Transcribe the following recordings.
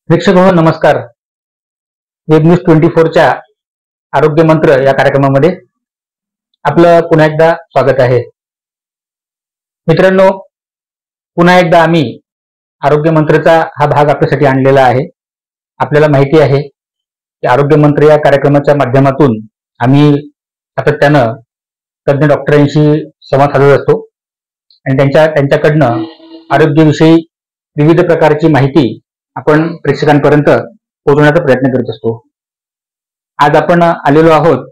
प्रेक्षक हो नमस्कार. वेब न्यूज 24च्या आरोग्य मंत्र या कार्यक्रमामध्ये आपलं पुन्हा एकदा स्वागत आहे. मित्रांनो, पुन्हा एकदा आम्ही आरोग्य मंत्रचा हा भाग आपल्यासाठी आणलेला आहे. आपल्याला माहिती आहे की आरोग्य मंत्र या कार्यक्रमाच्या माध्यमातून आम्ही सातत्यानं तज्ज्ञ डॉक्टरांशी संवाद साधत असतो आणि त्यांच्याकडनं आरोग्याविषयी विविध प्रकारची माहिती आपण प्रेक्षकांपर्यंत पोहोचवण्याचा प्रयत्न करत असतो. आज आपण आलेलो आहोत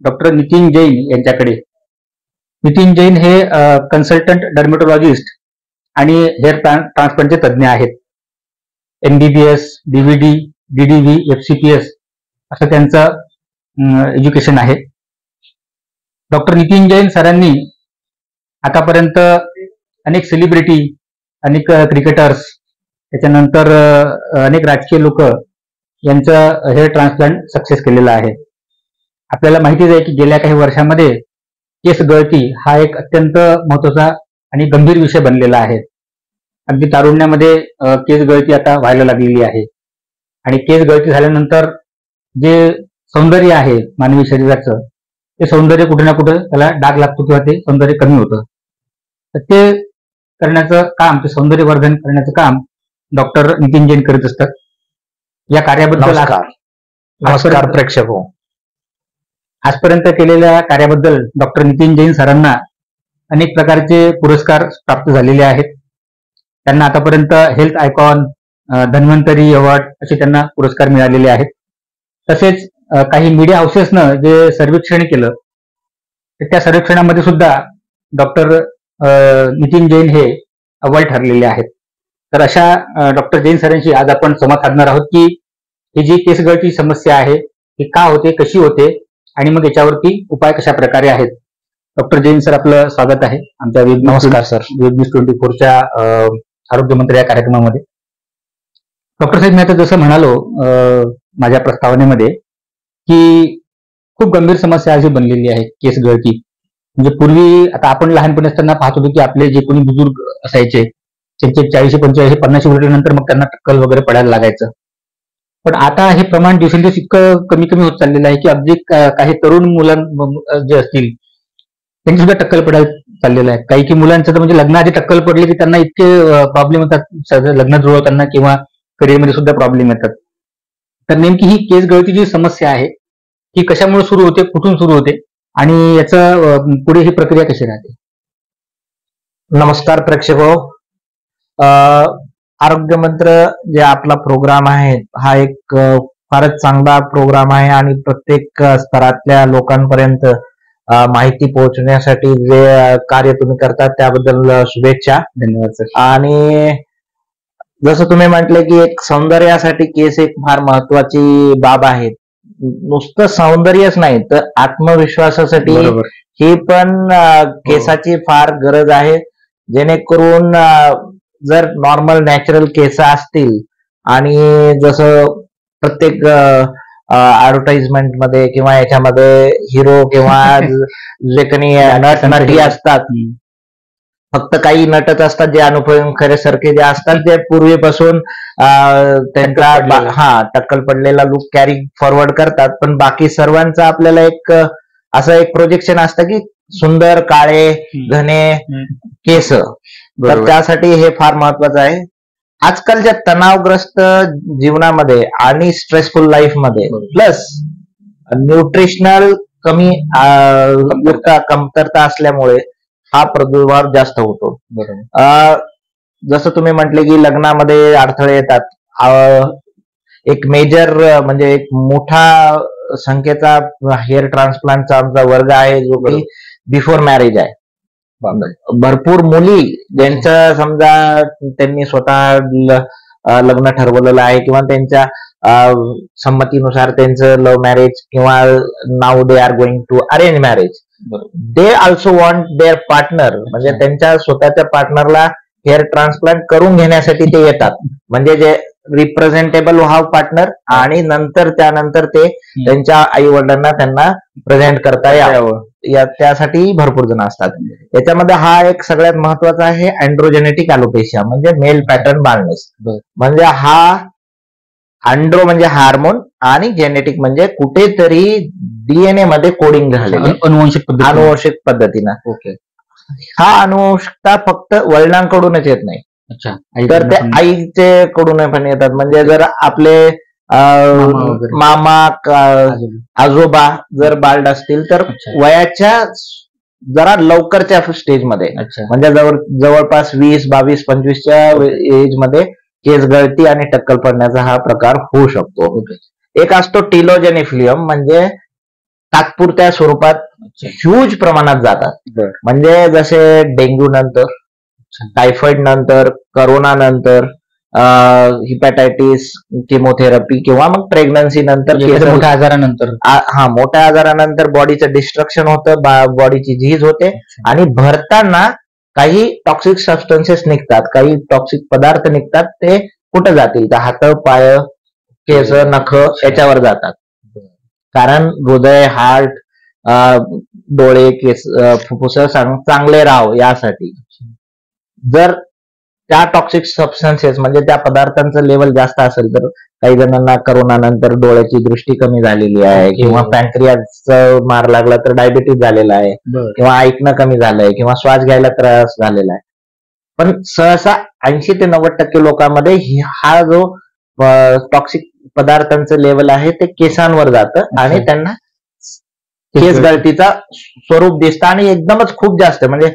डॉक्टर नितीन जैन यांच्याकडे. नितीन जैन हे कन्सल्टंट डर्मेटोलॉजिस्ट आणि हेअर ट्रान्सप्लांटचे तज्ज्ञ आहेत. MBBS, DVD, DDV, FCPS असं त्यांचं एज्युकेशन आहे. डॉक्टर नितीन जैन सरांनी आतापर्यंत अनेक सेलिब्रिटी, अनेक क्रिकेटर्स, त्याच्यानंतर अनेक राजकीय लोक यांचं हेअर ट्रान्सप्लांट सक्सेस केलेलं आहे. आपल्याला माहितीच आहे की गेल्या काही वर्षामध्ये केस गळती हा एक अत्यंत महत्वाचा आणि गंभीर विषय बनलेला आहे. अगदी तारुण्यामध्ये केस गळती आता व्हायला लागलेली आहे आणि केस गळती झाल्यानंतर जे सौंदर्य आहे मानवी शरीराचं, ते सौंदर्य कुठे ना कुठे त्याला डाग लागतो किंवा ते सौंदर्य कमी होतं. तर ते करण्याचं काम, ते सौंदर्यवर्धन करण्याचं काम डॉक्टर नितीन जैन करत असतात. या कार्याबद्दल नमस्कार प्रेक्षक हो. आजपर्यंत केलेल्या कार्याबद्दल डॉक्टर नितीन जैन सरांना अनेक प्रकारचे पुरस्कार प्राप्त झालेले आहेत. त्यांना आतापर्यंत हेल्थ आयकॉन, धन्वंतरी अवॉर्ड असे त्यांना पुरस्कार मिळालेले आहेत. तसेच काही मीडिया हाऊसेसनं जे सर्वेक्षण केलं, तर त्या सर्वेक्षणामध्ये सुद्धा डॉक्टर नितीन जैन हे अव्वल ठरलेले आहेत. तर अशा डॉक्टर जैन सरांशी आज आपण संवाद साधणार आहोत की ही जी केस गळती समस्या आहे ती का होते, कशी होते आणि मग याच्यावरती उपाय कशा प्रकारे आहेत. डॉक्टर जैन सर, आपलं स्वागत आहे आमच्या नमस्कार सर. वेब न्यूज 24च्या आरोग्य मंत्री या कार्यक्रमामध्ये. डॉक्टर साहेब, मी आता जसं म्हणालो माझ्या प्रस्तावनेमध्ये की खूप गंभीर समस्या अशी बनलेली आहे केस गळती. म्हणजे पूर्वी, आता आपण लहानपणी असताना पाहत होतो की आपले जे कोणी बुजुर्ग असायचे त्यांचे 40, 45, 50 उलटल्यानंतर मग त्यांना टक्कल वगैरे पडायला लागायचं. पण आता हे प्रमाण दिवसेंदिवस इतकं कमी कमी होत चाललेलं आहे की अगदी काही तरुण मुलं जे असतील त्यांची सुद्धा टक्कल पडायला चाललेलं आहे. काही मुलांचं तर म्हणजे लग्नाआधी टक्कल पडले की त्यांना इतके प्रॉब्लेम येतात लग्न जुळवताना किंवा करिअरमध्ये सुद्धा प्रॉब्लेम येतात. तर नेमकी ही केस गळतीची समस्या आहे ही कशामुळे सुरू होते, कुठून सुरू होते आणि याचं पुढे ही प्रक्रिया कशी राहते? नमस्कार प्रेक्षक हो. आरोग्य मंत्र जे आपला प्रोग्राम आहे हा एक फारच चांगला प्रोग्राम आहे आणि प्रत्येक स्तरातल्या लोकांपर्यंत माहिती पोहोचण्यासाठी जे कार्य तुम्ही करतात त्याबद्दल शुभेच्छा. धन्यवाद सर. आणि जसं तुम्ही म्हटले की एक सौंदर्यासाठी केस एक फार महत्वाची बाब आहे. नुसतं सौंदर्यच नाही तर आत्मविश्वासासाठी ही पण केसाची फार गरज आहे. जेणेकरून जर नॉर्मल नॅचरल केस असतील आणि जसं प्रत्येक ऍडव्हर्टाइजमेंट मध्ये किंवा याच्यामध्ये हिरो किंवा जे काही नटी असतात, फक्त काही नटच असतात जे अनुपम खरेसारखे जे असतात, जे पूर्वीपासून त्यांचा टक्कल पडलेला लुक कॅरी फॉरवर्ड करतात. पण बाकी सर्वांचं आपल्याला एक असं एक प्रोजेक्शन असतं की सुंदर काळे घने केस. तर त्यासाठी हे फार महत्वाचं आहे. आजकालच्या तणावग्रस्त जीवनामध्ये आणि स्ट्रेसफुल लाईफ मध्ये प्लस न्यूट्रिशनल कमतरता असल्यामुळे हा प्रादुर्भाव जास्त होतो. जसं तुम्ही म्हटले की लग्नामध्ये अडथळे येतात. एक मेजर म्हणजे एक मोठा संख्येचा हेअर ट्रान्सप्लांटचा आमचा वर्ग आहे जो की बिफोर मॅरेज आहे. भरपूर मुली ज्यांचं समजा त्यांनी स्वतः लग्न ठरवलेलं आहे किंवा त्यांच्या संमतीनुसार त्यांचं लव्ह मॅरेज किंवा now they are going to arrange marriage, they also want their partner, म्हणजे त्यांच्या स्वतःच्या पार्टनरला हेअर ट्रान्सप्लांट करून घेण्यासाठी ते येतात. म्हणजे जे रिप्रेझेंटेबल व्हाव पार्टनर आणि त्यानंतर ते त्यांच्या आई वडिलांना त्यांना प्रेझेंट करता यावं त्यासाठी भरपूर जण असतात. याच्यामध्ये हा एक सगळ्यात महत्वाचा आहे अँड्रोजेनेटिक ॲलोपेशिया म्हणजे मेल पॅटर्न बाल्डनेस. म्हणजे हा अँड्रो म्हणजे हार्मोन आणि जेनेटिक म्हणजे कुठेतरी डीएनए मध्ये कोडिंग झालेलं अनुवंशिक पद्धतीनं. ओके. हा अनुवंशिकता फक्त वडिलांकडूनच येत नाही, अच्छा, तर ते आईचे कडून पण येतात. म्हणजे जर आपले मामा आजोबा जर बाल्ड असतील तर वयाच्या जरा लवकरच्या स्टेजमध्ये, म्हणजे जवळपास 20, 22, 25च्या एज मध्ये केस गळती आणि टक्कल पडण्याचा हा प्रकार होऊ शकतो. एक असतो टिलोजेनिफ्लियम, म्हणजे तात्पुरत्या स्वरूपात ह्यूज प्रमाणात जातात. म्हणजे जसे डेंग्यू नंतर, टायफॉइड नंतर, करोना नंतर, हिपॅटायटिस, किमोथेरपी किंवा मग प्रेग्नन्सी नंतर, मोठ्या आजारानंतर, मोठ्या आजारानंतर बॉडीचं डिस्ट्रक्शन होतं, बॉडीची झीज होते आणि भरताना काही टॉक्सिक सबस्टन्सेस निघतात, काही टॉक्सिक पदार्थ निघतात. ते कुठं जातील तर हात, पाय, केस, नख याच्यावर जातात. कारण हृदय, हार्ट, डोळे, केस, फुफ्फुस चांगले राहावं यासाठी. जर त्या टॉक्सिक सबस्टन्सेस म्हणजे त्या पदार्थांचं लेवल जास्त असेल तर काही जणांना करोना नंतर डोळ्याची दृष्टी कमी झालेली आहे, किंवा पॅन्क्रियाचा मार लागला तर डायबिटीज झालेला आहे, किंवा ऐकणं कमी झालंय, किंवा श्वास घ्यायला त्रास झालेला आहे. पण सहसा 80 ते 90% लोकांमध्ये हा जो टॉक्सिक पदार्थांचं लेवल आहे ते केसांवर जातं आणि त्यांना केस गळतीचा स्वरूप दिसतं आणि एकदमच खूप जास्त, म्हणजे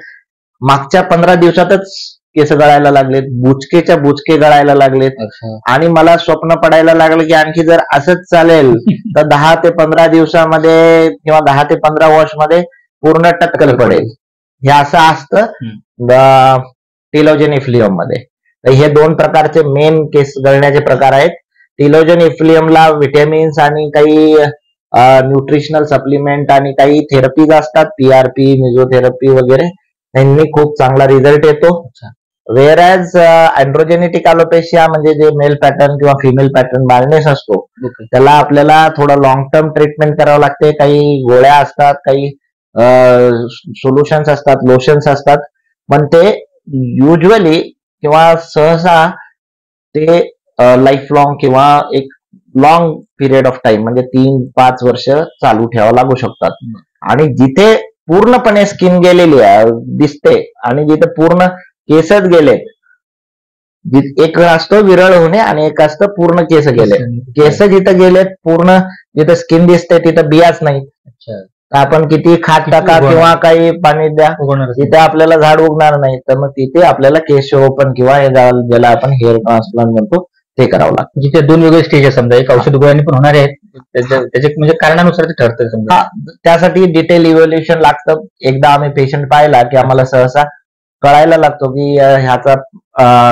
मागच्या 15 दिवसातच केस गळायला लागलेत, बुचकेच्या बुचके गळायला लागलेत. आणि मला स्वप्न पडायला लागलं की आणखी जर असंच चालेल तर 10 ते 15 दिवसामध्ये किंवा 10 ते 15 वर्षमध्ये पूर्ण टक्कल पडेल. हे असं असतं टिलोजेनिफ्लियम मध्ये. तर हे 2 प्रकारचे मेन केस गळण्याचे प्रकार आहेत. टिलोजेनिफ्लियमला विटॅमिन्स आणि काही न्यूट्रिशनल सप्लिमेंट आणि काही थेरपीज असतात, पीआरपी, मेझोथेरपी वगैरे, त्यांनी खूप चांगला रिझल्ट येतो. वेअरॅज अँड्रोजेनेटिक अलोपेशिया म्हणजे जे मेल पॅटर्न किंवा फिमेल पॅटर्न बालनेस असतो, त्याला आपल्याला थोडं लॉंग टर्म ट्रीटमेंट करावं लागते. काही गोळ्या असतात, काही सोल्युशन्स असतात, लोशन्स असतात, पण ते युजली किंवा सहसा ते लाईफ लॉंग किंवा एक लॉंग पिरियड ऑफ टाइम म्हणजे 3-5 वर्ष चालू ठेवावं लागू शकतात. आणि जिथे पूर्णपणे स्किन गेलेली दिसते आणि जिथे पूर्ण केसच गेलेत, एक असतो विरळ होणे आणि एक असतं पूर्ण केस गेले. केस जिथं गेलेत, पूर्ण जिथं स्किन दिसते तिथं बियाच नाही. आपण किती खात टाका किंवा काही पाणी द्या, तिथे आपल्याला झाड उगणार नाही. तर मग तिथे आपल्याला केशरोपण किंवा ज्याला आपण हेअर ट्रान्सप्लांट म्हणतो ते करावं लागतं. जिथे 2 वेगळे स्टेज आहे, समजा एक औषध गोळ्यांनी पण होणारे आहेत, त्याचे म्हणजे कारणानुसार ते ठरतं. समजा त्यासाठी डिटेल इव्हॅल्युएशन लागतं. एकदा आम्ही पेशंट पाहिला की आम्हाला सहसा कळायला लागतो की ह्याचा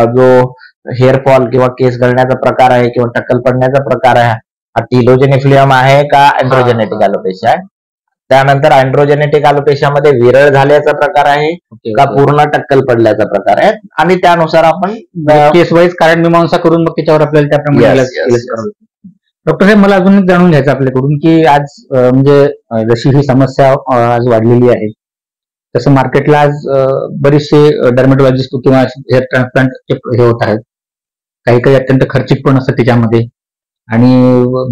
जो हेअर फॉल किंवा केस गळण्याचा प्रकार आहे किंवा टक्कल पडण्याचा प्रकार आहे, हा टिलोजेनिफ्लियम आहे का अँड्रोजेनेटिक अलोपेशिया आहे. त्यानंतर अँड्रोजेनेटिक अलोपेशियामध्ये विरळ झाल्याचा प्रकार आहे का पूर्ण टक्कल पडल्याचा प्रकार आहे, आणि त्यानुसार आपण केस वाईज कारण मीमांसा करून मग त्याच्यावर आपल्याला त्याप्रमाणे. डॉक्टर साहेब, मला अजून जाणून घ्यायचं आपल्याकडून की आज म्हणजे जशी ही समस्या आज वाढलेली आहे, तसं मार्केटला आज बरेचसे डर्मेटॉलॉजिस्ट किंवा हेअर ट्रान्सप्लांट हे होत आहेत. काही काही अत्यंत खर्चिक पण असतात त्याच्यामध्ये आणि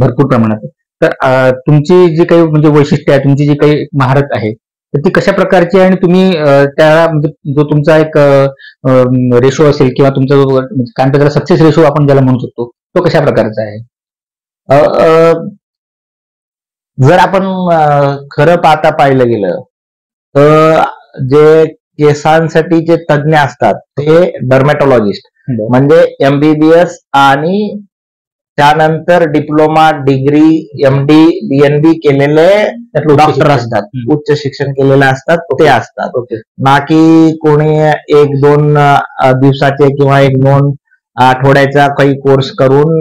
भरपूर प्रमाणात. तर तुमची जी काही म्हणजे वैशिष्ट्य आहे, तुमची जी काही महारत आहे, तर ती कशा प्रकारची आहे आणि तुम्ही त्या म्हणजे जो तुमचा एक रेशो असेल किंवा तुमचा जो काय त्याला सक्सेस रेशो आपण ज्याला म्हणू शकतो, तो कशा प्रकारचा आहे? जर आपण खरं पाहिलं गेलं तर जे केसांसाठी जे तज्ज्ञ असतात ते डर्मॅटॉलॉजिस्ट, म्हणजे MBBS आणि त्यानंतर डिप्लोमा, डिग्री, MD, DNB केलेले डॉक्टर असतात, उच्च शिक्षण केलेले असतात, ते असतात. ना की कोणी 1-2 दिवसाचे किंवा 1-2 आठवड्याचा काही कोर्स करून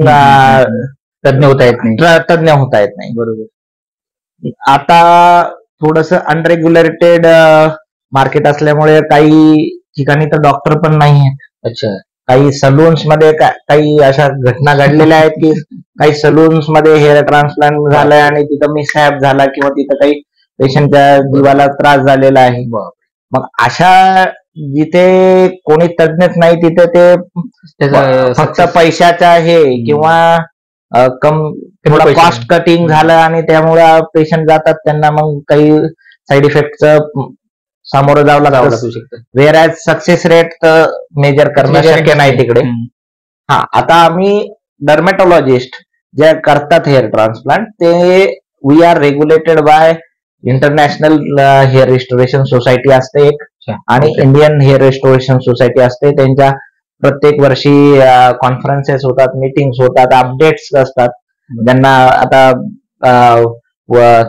तज्ञ होता येत नाही. बरोबर. आता थोडस अनरेग्युलेटेड मार्केट असल्यामुळे काही ठिकाणी तर डॉक्टर पण नाही आहेत. अच्छा. काही सलून्स मध्ये काही अशा घटना घडलेल्या आहेत की काही सलून्स मध्ये हेअर ट्रान्सप्लांट झालंय आणि तिथं मिसहॅप झाला किंवा तिथं काही पेशंटच्या जीवाला त्रास झालेला आहे. मग अशा जिथे कोणी तज्ञच नाही तिथे ते फक्त पैशाचा हे किंवा थोडा कॉस्ट कटिंग झालं आणि त्यामुळे पेशंट जातात, त्यांना मग काही साईड इफेक्टचं सामोरं जावं लागतं. वेअर ॲज सक्सेस रेट तर मेजर करणं शक्य नाही तिकडे. आता आम्ही डर्मॅटॉलॉजिस्ट जे करतात हेअर ट्रान्सप्लांट, ते we are regulated by International Hair Restoration Society असते एक, आणि इंडियन हेअर रिस्टोरेशन सोसायटी असते. त्यांच्या प्रत्येक वर्षी कॉन्फरन्सेस होतात, मीटिंग्स होतात, अपडेट्स असतात. ज्यांना आता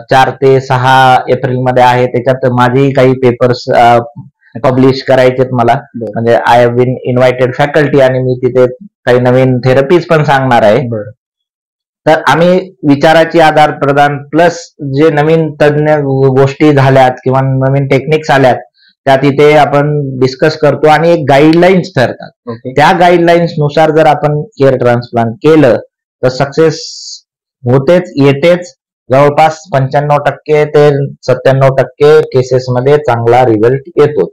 4 ते 6 एप्रिल मध्ये आहे, त्याच्यात माझी काही पेपर्स पब्लिश करायचेत मला. म्हणजे I have been invited faculty, आणि मी तिथे काही नवीन थेरपीज पण सांगणार आहे. तर आम्ही विचाराची आधार प्रदान प्लस जे नवीन तज्ञ गोष्टी झाल्यात किंवा नवीन टेक्निक्स आल्यात त्या तिथे आपण डिस्कस करतो आणि एक गाईडलाईन्स ठरतात. त्या गाईडलाईन्स नुसार जर आपण हेअर ट्रान्सप्लांट केलं तर सक्सेस होतेच, येतेच. जवळपास 95% ते 97% केसेसमध्ये चांगला रिझल्ट येतो.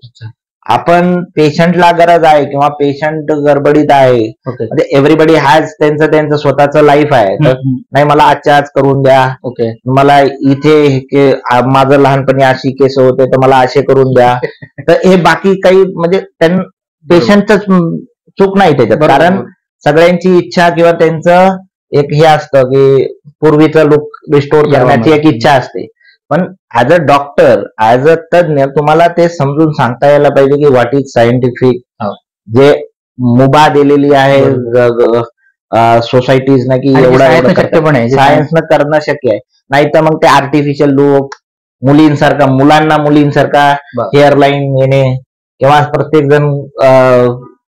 आपण पेशंटला गरज आहे किंवा पेशंट गडबडीत आहे, म्हणजे एव्हरीबडी हॅज त्यांचं स्वतःचं लाईफ आहे. तर नाही मला आजच्या आज करून द्या, मला इथे माझं लहानपणी अशी केस होते तर मला असे करून द्या, तर हे बाकी काही म्हणजे पेशंटच चूक नाही त्याच्यात. कारण सगळ्यांची इच्छा किंवा त्यांचं एक हे असतं की पूर्वीचं लुक रिस्टोर करण्याची एक इच्छा असते. पण as a doctor, as a तज्ञ तुम्हाला ते समजून सांगता यायला पाहिजे की व्हॉट इज सायंटिफिक, जे मुभा दिलेली आहे सोसायटीजनं की एवढं सायन्सनं करणं शक्य आहे. नाही तर मग ते आर्टिफिशियल लुक, मुलांना मुलींसारखा हेअरलाईन येणे किंवा प्रत्येक जण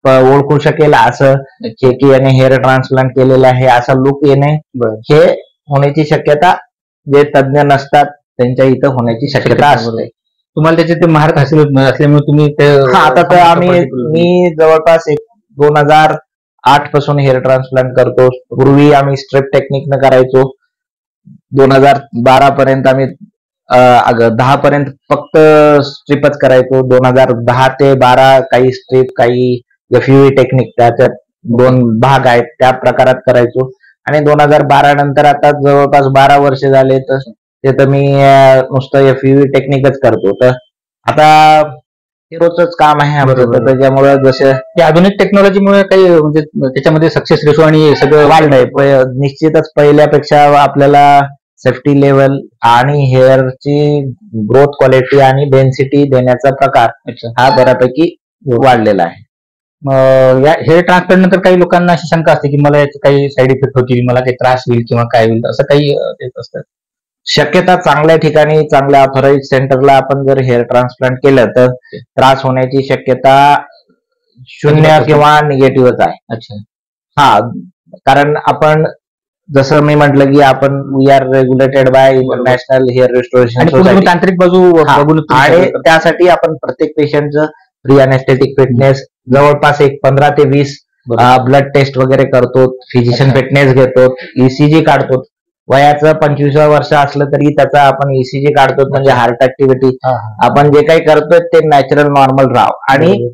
ओळखू शकेल असं की याने हेअर ट्रान्सप्लांट केलेलं आहे असा लुक येणे, हे होण्याची शक्यता जे तज्ञ नसतात त्यांच्या इथं होण्याची शक्यता असते. तुम्हाला त्याचे ते महारत हासिल असल्यामुळे तुम्ही आता तर मी जवळपास 2008 पासून हेअर ट्रान्सप्लांट करतो. पूर्वी आम्ही स्ट्रेप टेक्निकनं करायचो. 2012 पर्यंत आम्ही 10 पर्यंत फक्त स्ट्रिपच करायचो. 2010 ते 12 काही स्ट्रिप काही FUE टेक्निक, त्याच्यात 2 भाग आहेत, त्या प्रकारात करायचो. आणि 2012 नंतर आता जवळपास 12 वर्ष झाले तर मी नुसतं FUE टेक्निकच करतो. तर आता हे रोजच काम आहे आमचं. तर त्याच्यामुळे जसं आधुनिक टेक्नॉलॉजीमुळे काही म्हणजे त्याच्यामध्ये सक्सेस रेशो आणि सगळं वाढलंय. निश्चितच पहिल्यापेक्षा आपल्याला सेफ्टी लेवल आणि हेअरची ग्रोथ क्वालिटी आणि डेन्सिटी देण्याचा प्रकार हा बऱ्यापैकी वाढलेला आहे. या हेअर ट्रान्सप्लांट नंतर काही लोकांना अशी शंका असते की मला याचे काही साईड इफेक्ट होतील, मला काही त्रास होईल किंवा काय होईल, असं काही येत असतं. शक्यता चांगल्या ठिकाणी, चांगल्या ऑथराइज सेंटरला आपण जर हेअर ट्रान्सप्लांट केलं तर त्रास होण्याची शक्यता 0 किंवा निगेटिव्हच आहे. अच्छा. कारण आपण जसं मी म्हटलं की आपण we are regulated by International Hair Restoration Society, तांत्रिक बाजू बघून, आणि त्यासाठी आपण प्रत्येक पेशंटचं प्री अनेस्थेटिक फिटनेस जवळपास 15 ते 20 ब्लड टेस्ट वगैरे करतो, फिजिशियन फिटनेस घेतो, ECG काढतो. वयाचं 25 वर्ष असलं तरी त्याचा आपण ECG काढतो. म्हणजे हार्ट ऍक्टिव्हिटी आपण जे काही करतोय ते नॅचरल नॉर्मल राहावं. आणि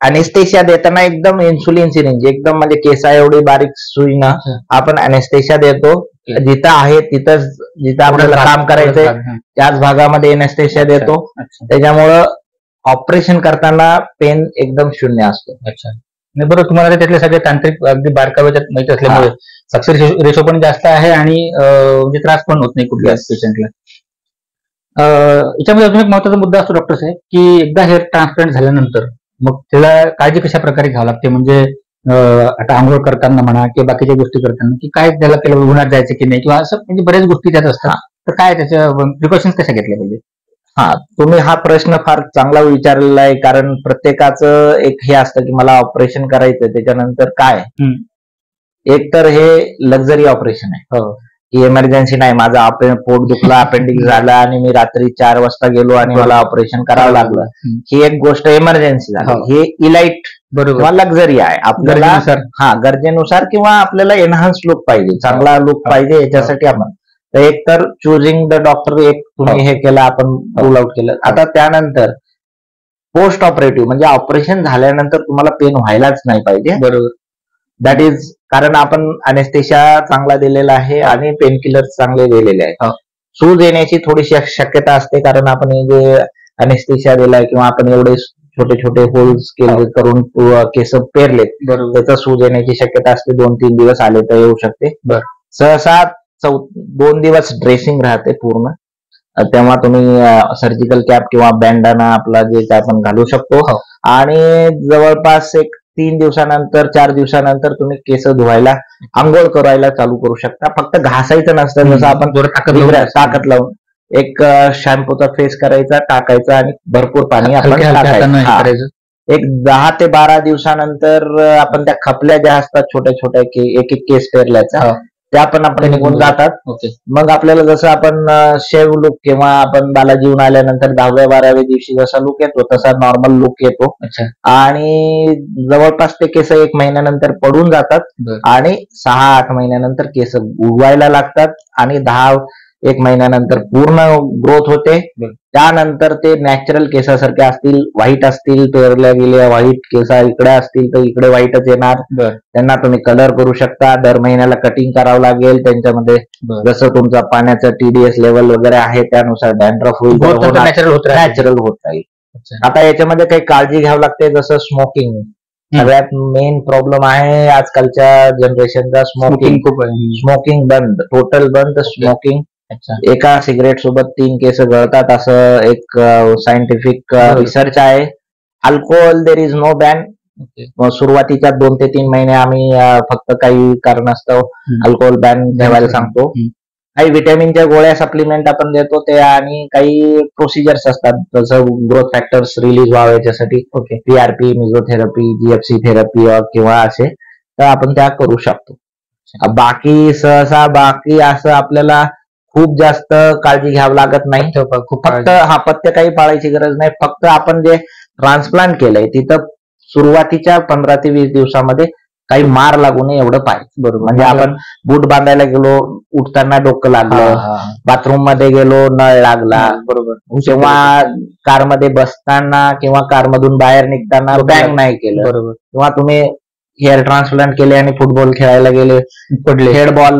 अनेस्थेशिया देताना एकदम इन्सुलिन सिरिंज, एकदम म्हणजे केसा एवढी बारीक सुईनं आपण अनेस्थेशिया देतो. जिथं आहे तिथंच, जिथं आपल्याला काम करायचंय त्याच भागामध्ये अनेस्थेशिया देतो. त्याच्यामुळं ऑपरेशन करताना पेन एकदम 0 असतो. अच्छा. नाही, बरोबर. तुम्हाला त्यातले सगळे तांत्रिक अगदी बारकाव्यात माहिती असल्यामुळे सक्सेस रेशो पण जास्त आहे आणि म्हणजे त्रास पण होत नाही कुठल्याच पेशंटला. याच्यामध्ये अजून एक महत्वाचा मुद्दा असतो डॉक्टर साहेब की एकदा हेअर ट्रान्सप्लांट झाल्यानंतर मग त्याला काळजी कशा प्रकारे घ्यावी लागते. म्हणजे आता आंघोळ करताना म्हणा किंवा बाकीच्या गोष्टी करताना की काय त्याला केलं, उन्हात जायचं की नाही किंवा असं म्हणजे बऱ्याच गोष्टी त्यात असतात. तर काय त्याच्या प्रिकॉशन्स कशा घेतल्या पाहिजे. तुम्ही हा प्रश्न फार चांगला विचारलेला आहे. कारण प्रत्येकाचं एक हे असतं की मला ऑपरेशन करायचं, त्याच्यानंतर काय. एक तर हे लक्झरी ऑपरेशन आहे की इमर्जन्सी नाही, माझा पोट दुखला, अपेंडिक्स झाला आणि मी रात्री 4 वाजता गेलो आणि मला ऑपरेशन करावं लागलं, ही एक गोष्ट इमर्जन्सी झाली. हे इलाइट किंवा लक्झरी आहे. आपल्याला गरजेनुसार किंवा आपल्याला एनहान्स लुक पाहिजे, चांगला लुक पाहिजे, याच्यासाठी आपण तर एक तर चुजिंग द डॉक्टर एक तुम्ही हे केलं, आपण रूल आउट केलं. आता त्यानंतर पोस्ट ऑपरेटिव्ह म्हणजे ऑपरेशन झाल्यानंतर तुम्हाला पेन व्हायलाच नाही पाहिजे. बरोबर. दॅट इज कारण आपण अनेस्थेशिया चांगला दिलेला आहे आणि पेनकिलर चांगले दिलेले आहेत. सूज येण्याची थोडीशी शक्यता असते कारण आपण जे अनेस्थेशिया दिलाय किंवा आपण एवढे छोटे छोटे होल्स केले करून केस पेरलेत, त्याचा सूज येण्याची शक्यता असते. 2-3 दिवस आले तर येऊ शकते. सहसा 2 दिवस ड्रेसिंग राहते पूर्ण, तेव्हा तुम्ही सर्जिकल कॅप किंवा बँडाना आपला जे काय आपण घालू शकतो. आणि जवळपास एक 3 दिवसानंतर 4 दिवसानंतर तुम्ही केस धुवायला आंघोळ करायला चालू करू शकता. फक्त घासायचं नसतं, जसं आपण ताकद लावून एक शॅम्पूचा फेस करायचा, टाकायचा आणि भरपूर पाणी आपण टाकायचं. एक 10 ते 12 दिवसानंतर आपण त्या खपल्या ज्या असतात छोट्या छोट्या एक एक केस पेरल्याचा, त्या पण आपण निघून जातात. मग आपल्याला जसं आपण शेव लुक किंवा आपण बालाजी येऊन आल्यानंतर 10व्या-12व्या दिवशी जसा लुक येतो तसा नॉर्मल लुक येतो. आणि जवळपास ते केस 1 महिन्यानंतर पडून जातात आणि 6-8 महिन्यानंतर केस उगवायला लागतात आणि 1 महिन्यानंतर पूर्ण ग्रोथ होते. त्यानंतर ते नॅचरल केसासारखे असतील, व्हाईट असतील, पेरल्या गेल्या व्हाईट केस इकडे असतील तर इकडे व्हाईटच येणार. त्यांना तुम्ही कलर करू शकता. दर महिन्याला कटिंग करावं लागेल. त्यांच्यामध्ये जसं तुमचा पाण्याचा TDS लेवल वगैरे आहे त्यानुसार डॅन्ड्रफ होईल, नॅचरल होत राहील. आता याच्यामध्ये काही काळजी घ्यावी लागते, जसं स्मोकिंग सगळ्यात मेन प्रॉब्लेम आहे आजकालच्या जनरेशनचा. स्मोकिंग बंद, टोटल बंद स्मोकिंग. एका सिगरेट सोबत 3 केस गळतात असं एक सायंटिफिक रिसर्च आहे. Alcohol there is no ban. सुरुवातीच्या 2 ते 3 महिने आम्ही फक्त काही कारणास्तव अल्कोहोल बॅन ठेवायला सांगतो. काही व्हिटॅमिनच्या गोळ्या सप्लिमेंट आपण देतो ते, आणि काही प्रोसिजर्स असतात जसं ग्रोथ फॅक्टर्स रिलीज व्हावे याच्यासाठी PRP, मिझोथेरपी, GFC थेरपी किंवा असे, तर आपण त्या करू शकतो. बाकी सहसा असं आपल्याला खूप जास्त काळजी घ्यावी लागत नाही. फक्त पथ्य काही पाळायची गरज नाही. फक्त आपण जे ट्रान्सप्लांट केलंय तिथं सुरुवातीच्या 15 ते 20 दिवसामध्ये काही मार लागू नये एवढं पाहिजे. बरोबर. म्हणजे आपण बूट बांधायला गेलो, उठताना डोकं लागलं, बाथरूम मध्ये गेलो नळ लागला, बरोबर, किंवा कारमध्ये बसताना किंवा कारमधून बाहेर निघताना बँग नाही केलं, बरोबर, किंवा तुम्ही हेअर ट्रान्सप्लांट केले आणि फुटबॉल खेळायला गेले, पडले, हेड बॉल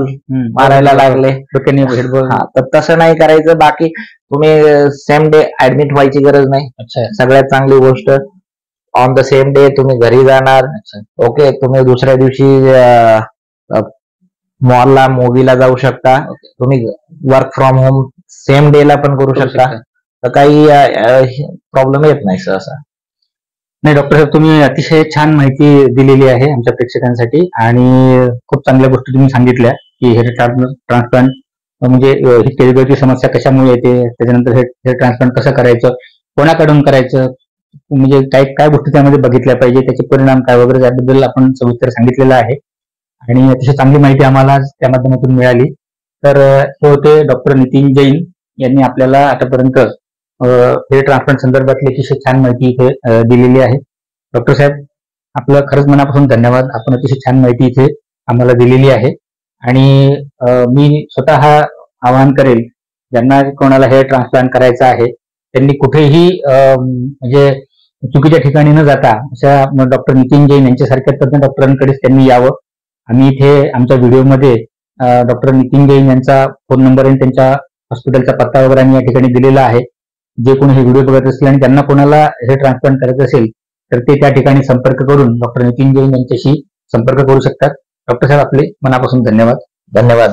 मारायला लागले, हेडबॉल, तर तसं नाही करायचं. बाकी तुम्ही सेम डे ऍडमिट व्हायची गरज नाही. सगळ्यात चांगली गोष्ट ऑन द सेम डे तुम्ही घरी जाणार. ओके, तुम्ही दुसऱ्या दिवशी मॉलला मूवीला जाऊ शकता. तुम्ही work from home same day ला पण करू शकता. तर काही प्रॉब्लेम येत नाही सहसा. नाही डॉक्टर साहेब, तुम्ही अतिशय छान माहिती दिलेली आहे आमच्या प्रेक्षकांसाठी आणि खूप चांगल्या गोष्टी तुम्ही सांगितल्या की हेअर ट्रान्सप्लांट म्हणजे ही तेलगळची समस्या कशामुळे येते, त्याच्यानंतर हेअर ट्रान्सप्लांट कसं करायचं, कोणाकडून करायचं, म्हणजे काय गोष्टी त्यामध्ये बघितल्या पाहिजे, त्याचे परिणाम काय वगैरे याबद्दल आपण सविस्तर सांगितलेलं आहे आणि अतिशय चांगली माहिती आम्हाला त्या माध्यमातून मिळाली. तर हे होते डॉक्टर नितीन जैन यांनी आपल्याला आतापर्यंत हेअर ट्रान्सप्लांट संदर्भातली अतिशय छान माहिती इथे दिलेली आहे. डॉक्टर साहेब, आपलं खरंच मनापासून धन्यवाद. आपण अतिशय छान माहिती इथे आम्हाला दिलेली आहे आणि मी स्वतः आवाहन करेल ज्यांना कोणाला हेअर ट्रान्सप्लांट करायचं आहे त्यांनी कुठेही म्हणजे चुकीच्या ठिकाणी न जाता अशा डॉक्टर नितीन जैन यांच्यासारख्या तज्ञ डॉक्टरांकडेच त्यांनी यावं. आम्ही इथे आमच्या व्हिडिओमध्ये डॉक्टर नितीन जैन यांचा फोन नंबर आणि त्यांच्या हॉस्पिटलचा पत्ता वगैरे आम्ही या ठिकाणी दिलेला आहे. जे कोणी हे व्हिडिओ बघत असतील आणि त्यांना कोणाला हेअर ट्रान्सप्लांट करायचं असेल तर ते त्या ठिकाणी संपर्क करून डॉक्टर नितीन जैन यांच्याशी संपर्क करू शकतात. डॉक्टर साहेब, आपले मनापासून धन्यवाद. धन्यवाद.